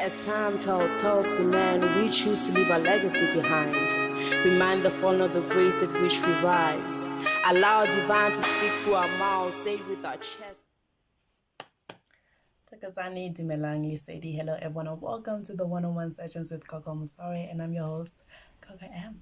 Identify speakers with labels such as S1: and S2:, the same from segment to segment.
S1: As time tells the man, we choose to leave a legacy behind. Remind the fallen of the grace at which we rise. Allow divine to speak through our mouths, say it with our chest.
S2: Takazani Dimelang Lisedi. Hello everyone and welcome to the one-on-one sessions with Coco Musori, and I'm your host, Coco M.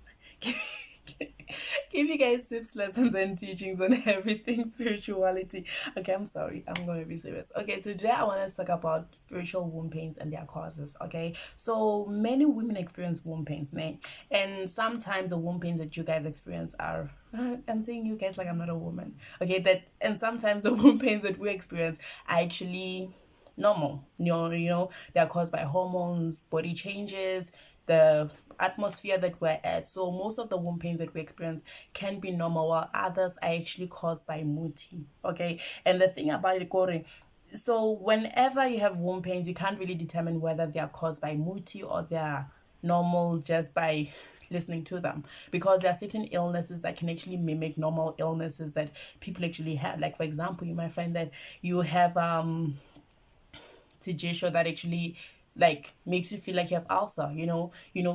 S2: Give you guys tips, lessons, and teachings on everything spirituality. Okay, I'm sorry. I'm going to be serious. Okay, so today I want to talk about spiritual womb pains and their causes. Okay, so many women experience womb pains, né? And sometimes the womb pains that you guys experience are I'm saying you guys like I'm not a woman. Okay, and sometimes the womb pains that we experience are actually normal. You know, they're caused by hormones, body changes, the atmosphere that we're at. So most of the womb pains that we experience can be normal, while others are actually caused by muti. Okay, and the thing about it, Corey, so whenever you have womb pains, you can't really determine whether they are caused by muti or they are normal just by listening to them, because there are certain illnesses that can actually mimic normal illnesses that people actually have. Like for example, you might find that you have suggestion that actually like makes you feel like you have ulcer,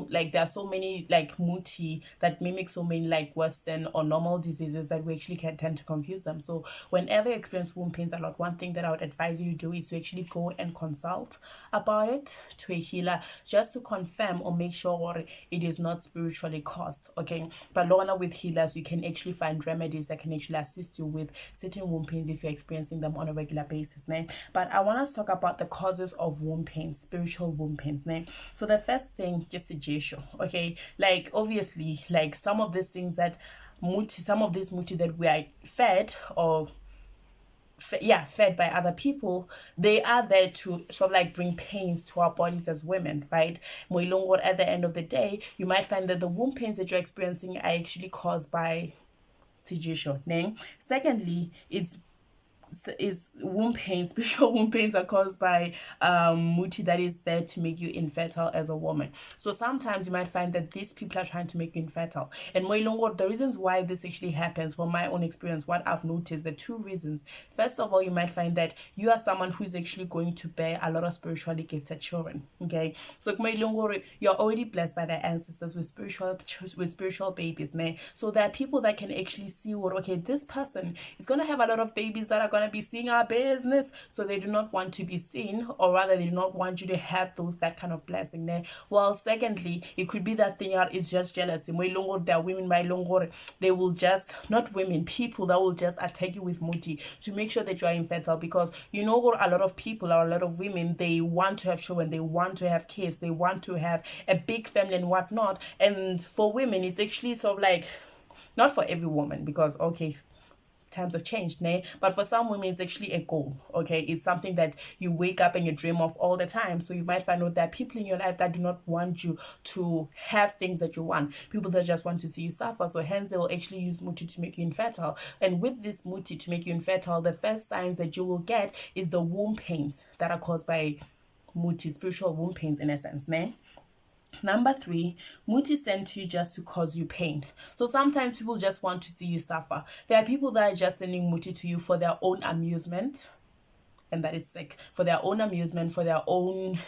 S2: like there are so many like muti that mimic so many like western or normal diseases that we actually can tend to confuse them. So whenever you experience womb pains a lot, one thing that I would advise you to do is to actually go and consult about it to a healer, just to confirm or make sure it is not spiritually caused. Okay, but Lorna, with healers you can actually find remedies that can actually assist you with certain womb pains if you're experiencing them on a regular basis. But I want us to talk about the causes of womb pains, spiritual womb pains. So the first thing, just suggestion. Okay, like obviously, like some of these things that some of this muti that we are fed or fed by other people, they are there to sort of like bring pains to our bodies as women, right? Moilongor, at the end of the day, you might find that the womb pains that you're experiencing are actually caused by suggestion. Secondly, is womb pains. Spiritual womb pains are caused by muti that is there to make you infertile as a woman. So sometimes you might find that these people are trying to make you infertile. And Moilongo, the reasons why this actually happens, from my own experience, what I've noticed, the two reasons. First of all, you might find that you are someone who is actually going to bear a lot of spiritually gifted children. Okay, so Moilongo, you're already blessed by the ancestors with spiritual babies. So there are people that can actually see what, okay, this person is going to have a lot of babies that are going to be seeing our business, so they do not want to be seen, or rather they do not want you to have that kind of blessing there. Well, secondly, it could be that thing is just jealousy. There are women by Longore, they will just, not women, people that will just attack you with muti to make sure that you are infertile, because a lot of people or a lot of women, they want to have children, they want to have kids, they want to have a big family and whatnot. And for women, it's actually sort of like, not for every woman, because okay, times have changed, but for some women it's actually a goal. Okay, it's something that you wake up and you dream of all the time. So you might find out that people in your life that do not want you to have things that you want, people that just want to see you suffer, so hence they will actually use muti to make you infertile. And with this muti to make you infertile, the first signs that you will get is the womb pains that are caused by muti, spiritual womb pains in essence. Number 3, muti sent to you just to cause you pain. So sometimes people just want to see you suffer. There are people that are just sending muti to you for their own amusement, and that is sick. For their own amusement, for their own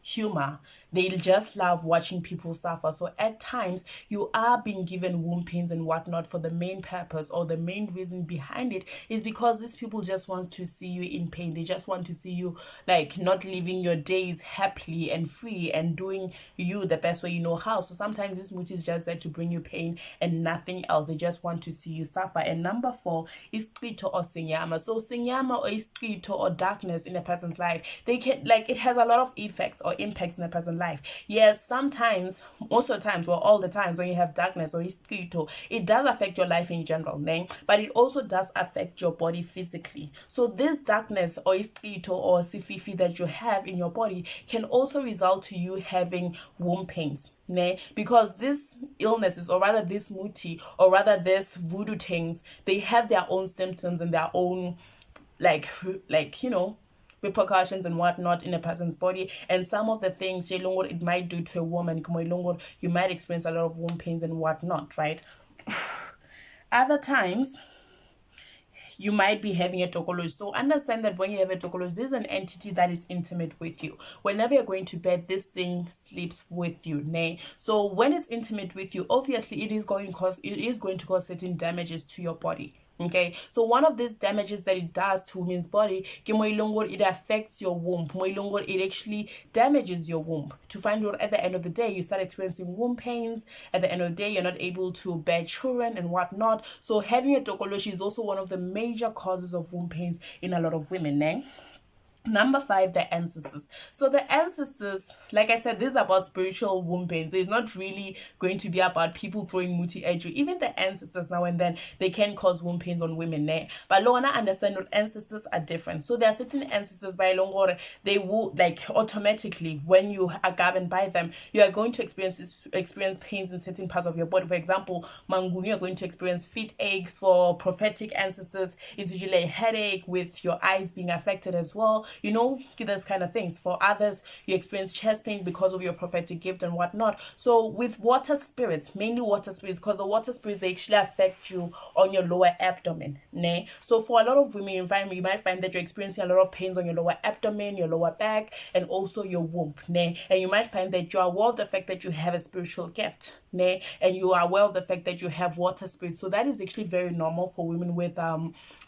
S2: humor. They just love watching people suffer. So at times you are being given womb pains and whatnot for the main purpose, or the main reason behind it is because these people just want to see you in pain. They just want to see you like not living your days happily and free and doing you the best way you know how. So sometimes this muti is just there to bring you pain and nothing else. They just want to see you suffer. And number 4 is Qito or Sinyama. So Sinyama or Qito or darkness in a person's life, they can, like, it has a lot of effects or impacts in a person's life. Yes, sometimes, most of the times, well, all the times when you have darkness or espirito, it does affect your life in general, but it also does affect your body physically. So this darkness or espirito or sififi that you have in your body can also result to you having womb pains, because these illnesses, or rather this muti, or rather this voodoo things, they have their own symptoms and their own repercussions and whatnot in a person's body. And some of the things it might do to a woman, you might experience a lot of womb pains and whatnot, right? Other times you might be having a tokology. So understand that when you have a tokology, this is an entity that is intimate with you. Whenever you're going to bed, this thing sleeps with you, nay. So when it's intimate with you, obviously it is going to cause certain damages to your body. Okay, so one of these damages that it does to women's body, it affects your womb. It actually damages your womb. To find out at the end of the day, you start experiencing womb pains. At the end of the day, you're not able to bear children and whatnot. So having a tokology is also one of the major causes of womb pains in a lot of women. Eh? Number 5, the ancestors. So the ancestors, like I said, this is about spiritual womb pain. So it's not really going to be about people throwing muti at you. Even the ancestors now and then, they can cause womb pains on women. Eh? But Lona understand that ancestors are different. So there are certain ancestors by Longore, they will like automatically, when you are governed by them, you are going to experience pains in certain parts of your body. For example, Manguni, you're going to experience feet aches. For prophetic ancestors, it's usually a headache with your eyes being affected as well. You know, those kind of things. For others, you experience chest pain because of your prophetic gift and whatnot. So with water spirits, mainly water spirits, because the water spirits, they actually affect you on your lower abdomen. Né? So for a lot of women, you might find that you're experiencing a lot of pains on your lower abdomen, your lower back, and also your womb. Né? And you might find that you are aware of the fact that you have a spiritual gift. Né? And you are aware of the fact that you have water spirits. So that is actually very normal for women with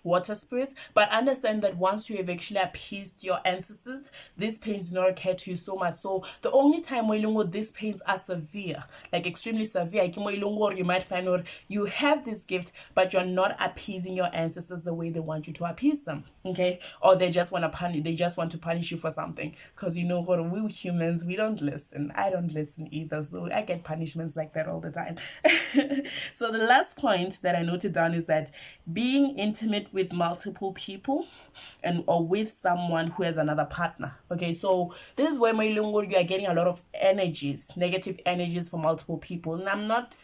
S2: water spirits. But understand that once you have actually appeased your ancestors, these pains do not occur to you so much. So the only time when these pains are severe, like extremely severe, you might find out you have this gift, but you're not appeasing your ancestors the way they want you to appease them. Okay, or they just want to punish you for something, because we humans, we don't listen. I don't listen either, so I get punishments like that all the time. So the last point that I noted down is that being intimate with multiple people or with someone who has another partner. Okay, so this is where you are getting a lot of negative energies from multiple people. And I'm not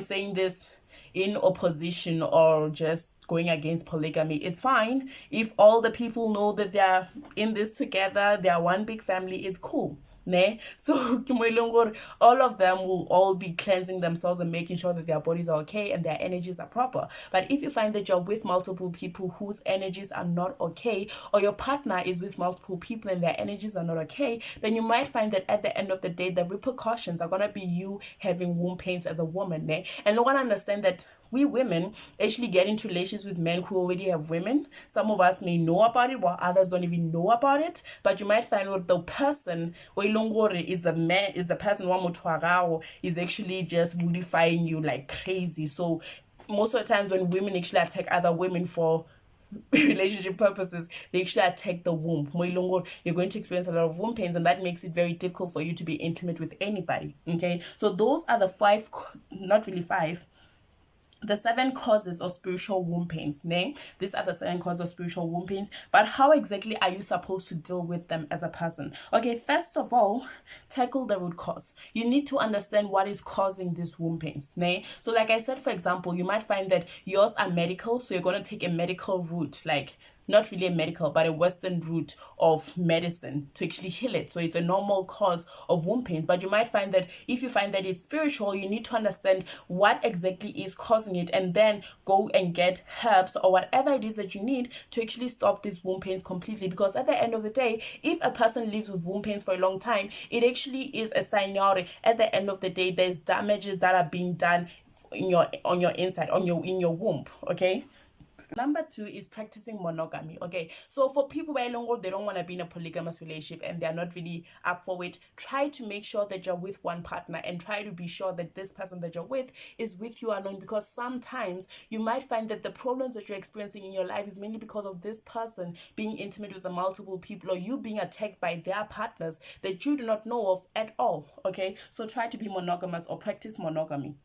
S2: saying this in opposition or just going against polygamy. It's fine if all the people know that they're in this together, they're one big family, it's cool. Ne? So all of them will all be cleansing themselves and making sure that their bodies are okay and their energies are proper. But if you find that you're with multiple people whose energies are not okay, or your partner is with multiple people and their energies are not okay, then you might find that at the end of the day, the repercussions are gonna be you having womb pains as a woman. Ne? And no one understand that we women actually get into relations with men who already have women. Some of us may know about it while others don't even know about it. But you might find out the person is the person is actually just modifying you like crazy. So most of the times when women actually attack other women for relationship purposes, they actually attack the womb. You're going to experience a lot of womb pains, and that makes it very difficult for you to be intimate with anybody. Okay, so those are the the 7 causes of spiritual womb pains. These are the 7 causes of spiritual womb pains. But how exactly are you supposed to deal with them as a person? Okay, first of all, tackle the root cause. You need to understand what is causing these womb pains. So like I said, for example, you might find that yours are medical, so you're going to take a medical route, like not really a medical, but a Western route of medicine to actually heal it. So it's a normal cause of womb pains. But you might find that if you find that it's spiritual, you need to understand what exactly is causing it, and then go and get herbs or whatever it is that you need to actually stop these womb pains completely. Because at the end of the day, if a person lives with womb pains for a long time, it actually is a sign that at the end of the day, there's damages that are being done in your inside, in your womb. Okay. Number 2 is practicing monogamy. Okay, so for people where they don't want to be in a polygamous relationship and they're not really up for it, try to make sure that you're with one partner, and try to be sure that this person that you're with is with you alone, because sometimes you might find that the problems that you're experiencing in your life is mainly because of this person being intimate with the multiple people, or you being attacked by their partners that you do not know of at all. Okay, so try to be monogamous or practice monogamy.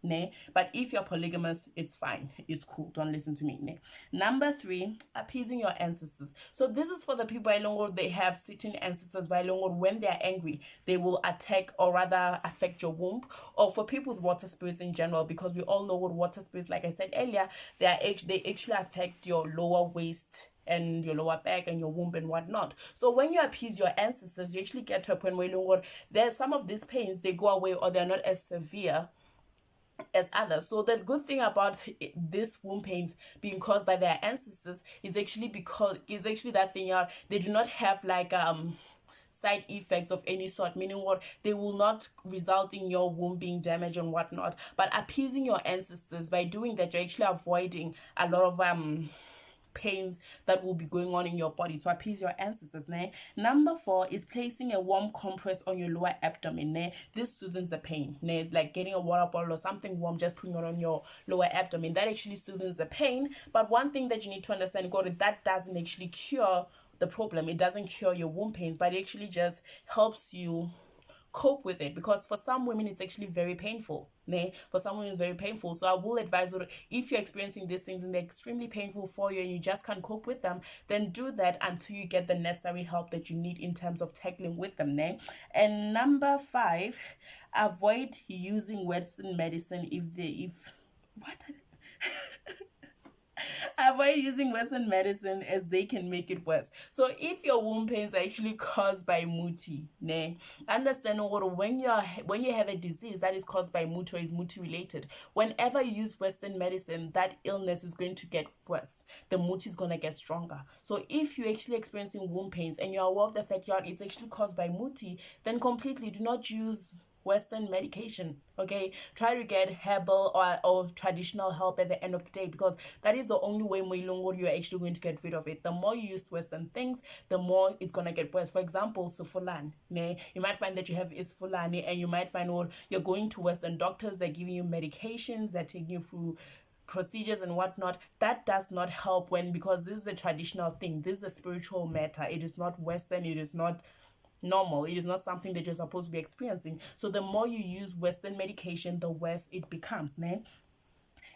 S2: But if you're polygamous, it's fine, it's cool, don't listen to me. Number 3, appeasing your ancestors. So this is for the people they have certain ancestors when they are angry, they will attack or rather affect your womb. Or for people with water spirits in general, because we all know what water spirits, like I said earlier, they actually affect your lower waist and your lower back and your womb and whatnot. So when you appease your ancestors, you actually get to a point where there's some of these pains, they go away or they're not as severe as others. So the good thing about this womb pains being caused by their ancestors is actually that thing, they do not have like side effects of any sort, meaning what, they will not result in your womb being damaged and whatnot. But appeasing your ancestors, by doing that, you're actually avoiding a lot of pains that will be going on in your body. So appease your ancestors. Né? Number 4 is placing a warm compress on your lower abdomen. Né? This soothes the pain. Né? Like getting a water bottle or something warm, just putting it on your lower abdomen. That actually soothes the pain. But one thing that you need to understand, that doesn't actually cure the problem. It doesn't cure your womb pains, but it actually just helps you cope with it, because for some women it's actually very painful. For some women it's very painful. So I will advise you, if you're experiencing these things and they're extremely painful for you and you just can't cope with them, then do that until you get the necessary help that you need in terms of tackling with them. And number 5, avoid using Western medicine avoid using Western medicine, as they can make it worse. So if your womb pains are actually caused by muti, understand what, when you have a disease that is caused by muti or is muti related, whenever you use Western medicine, that illness is going to get worse. The muti is going to get stronger. So if you're actually experiencing womb pains and you're aware of the fact that it's actually caused by muti, then completely do not use Western medication. Okay, try to get herbal or traditional help at the end of the day, because that is the only way you're actually going to get rid of it. The more you use Western things, the more it's gonna get worse. For example, Sufulani, you might find that you have Isfulani, and you might find you're going to Western doctors, they're giving you medications, they're taking you through procedures and whatnot. That does not help, because this is a traditional thing. This is a spiritual matter. It is not Western. It is not normal. It is not something that you're supposed to be experiencing. So the more you use Western medication, the worse it becomes.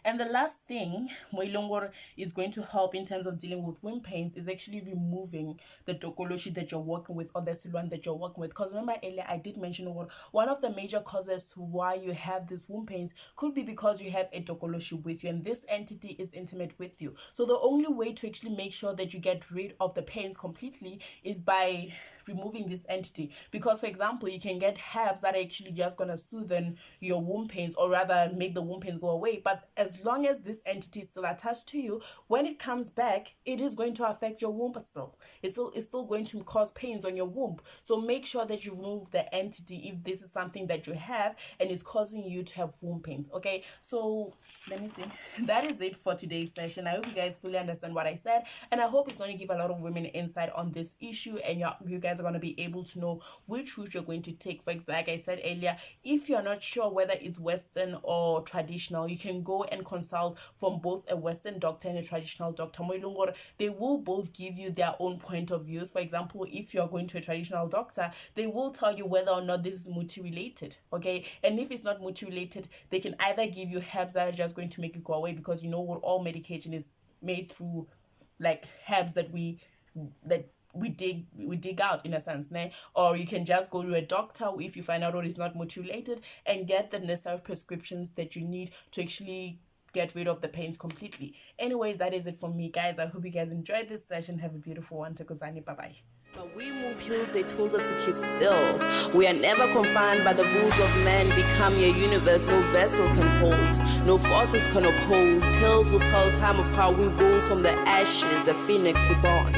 S2: And the last thing Moilongor is going to help in terms of dealing with womb pains is actually removing the tokoloshi that you're working with, or the silwan that you're working with. Because remember earlier I did mention one of the major causes why you have these womb pains could be because you have a tokoloshi with you, and this entity is intimate with you. So the only way to actually make sure that you get rid of the pains completely is by removing this entity. Because for example, you can get herbs that are actually just going to soothe your womb pains, or rather make the womb pains go away, but as long as this entity is still attached to you, when it comes back, it is going to affect your womb still. It's still going to cause pains on your womb. So make sure that you remove the entity if this is something that you have and is causing you to have womb pains. Okay, so let me see. That is it for today's session. I hope you guys fully understand what I said, and I hope it's going to give a lot of women insight on this issue, and you guys are going to be able to know which route you're going to take. For example, like I said earlier, if you're not sure whether it's Western or traditional, you can go and consult from both a Western doctor and a traditional doctor. They will both give you their own point of views. For example, if you're going to a traditional doctor, they will tell you whether or not this is muti related. Okay, and if it's not muti related, they can either give you herbs that are just going to make it go away, because all medication is made through like herbs that we dig out in a sense, or you can just go to a doctor if you find out it's not muti related and get the necessary prescriptions that you need to actually get rid of the pains completely. Anyways, that is it from me, guys. I hope you guys enjoyed this session. Have a beautiful one. Takozani. Bye-bye.
S1: But we move hills, they told us to keep still. We are never confined by the rules of man. Become your universe, no vessel can hold. No forces can oppose. Hills will tell time of how we rose from the ashes, a phoenix reborn.